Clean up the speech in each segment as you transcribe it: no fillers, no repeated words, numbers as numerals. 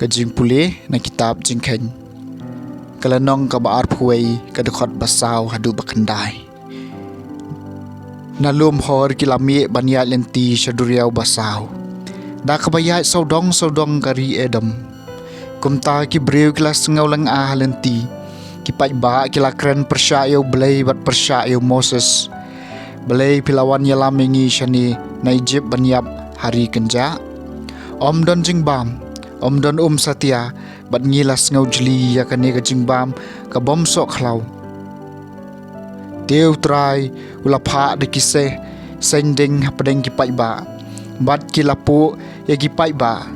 ka JINGPULE na kitab JINGKHEIN kalanong ka baar phuway ka dekhot basaw hadu bakandai nalum hor kilami banyat lenti shaduriau basaw da kabayat saudong kari edam kumta ki breu kelas ngau lang a lenti ki pai ba kila kren persyayo belai bat persyayo Moses belai pilawan yalam mengi shani naijib banyap hari kenja om don jingbam om don satya bat ngilas ngau jeli ya kane ka jingbam ka bom sok khlau Taiew trai ula pha de kise sending hapadeng ki pai ba bat kilapu ya ki pai ba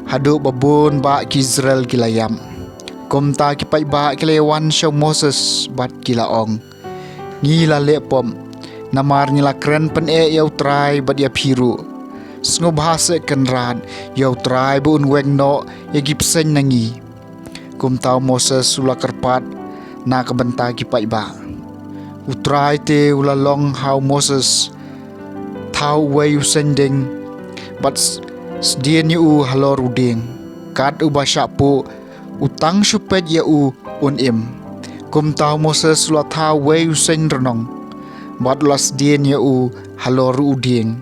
hadu babun ba ki Israel kilayam komta ki pai ba kilawan shaw Moses bat kilaong ngila lepom namar ngila kren pen yau trai bat ya phiru sngo bahasa kenran yau trai bun weng no ya gipsen nangi kumtau Moses sula kerpat na kabenta ki pai ba utrai te ula long how Moses thau way sending but sdien yu halor uding kat ubasha pu utang supet ya im kumtau Moses sula thau way sen renong but las dien ya halor uding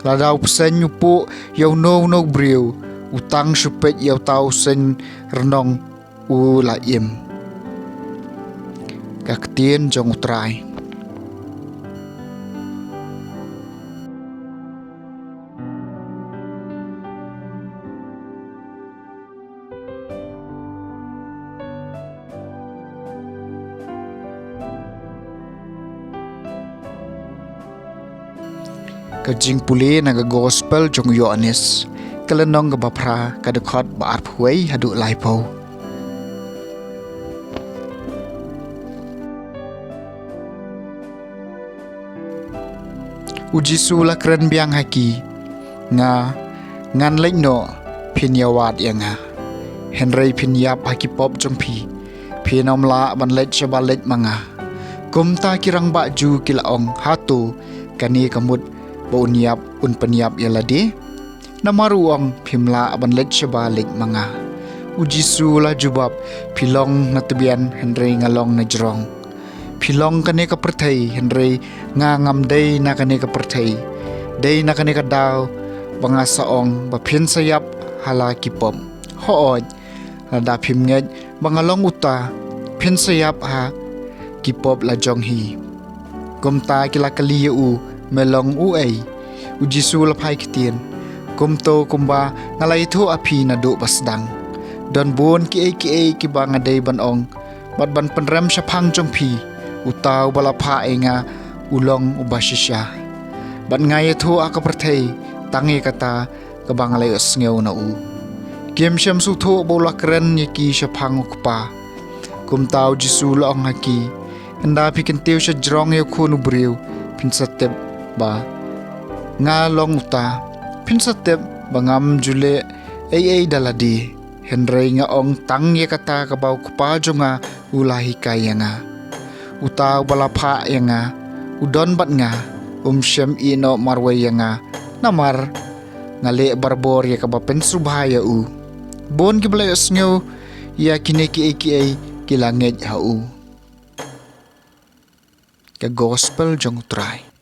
ladau pesen nyupu yau no breu utang supet yau tau sen renong la im kaktien jong utrai ka JINGPULE na gospel jong IOANNIS kalanong ka bapra ka dekhot baar phuway hadu laipo uji sula kren biang haki nga ngan lek no phinyawat yanga henry phinyap haki pop jong phinom la ban lek chabalet manga kumta kirang ba ju kilaong hatu kani kamut bauniap un peniap yalade namaruang phimla ban let chabalet manga uji sula jubab philong na tebian henry ngalong na jrong philong kane ka perthai henry nga ngam dei na kane ka perthai dei na kane ka daw banga saong ba phin sayap hala kipom hooj lada phim ngej bangalong uta phin sayap ha kipop la jong hi kumta kila kali melong ai uji sul phai kitien kumto kumba ngalai thu api na do basdang don bon ki ki ba ngadei banong bat ban penrem shaphang jong phi utau bala pha enga ulong ubashisha ban ngai thu akaperthei tangi kata ka bangalai sngiau na kem sham su thu bola kren ki shaphang ukpa kumtau jisul ong haki anda pikin teu sha jrong ye khunu breu pinsatep ba nga long uta pinsatep bangam jule ai daladi henry nga ong tang ye kata ka bau kupa jonga ulahi kayanga uta balapha yanga udon bat nga shem ino marway yanga namar ngale barbor ye ka ba pensubhaya bon ki blay sngew ya kineki kilangej ka gospel jong utrai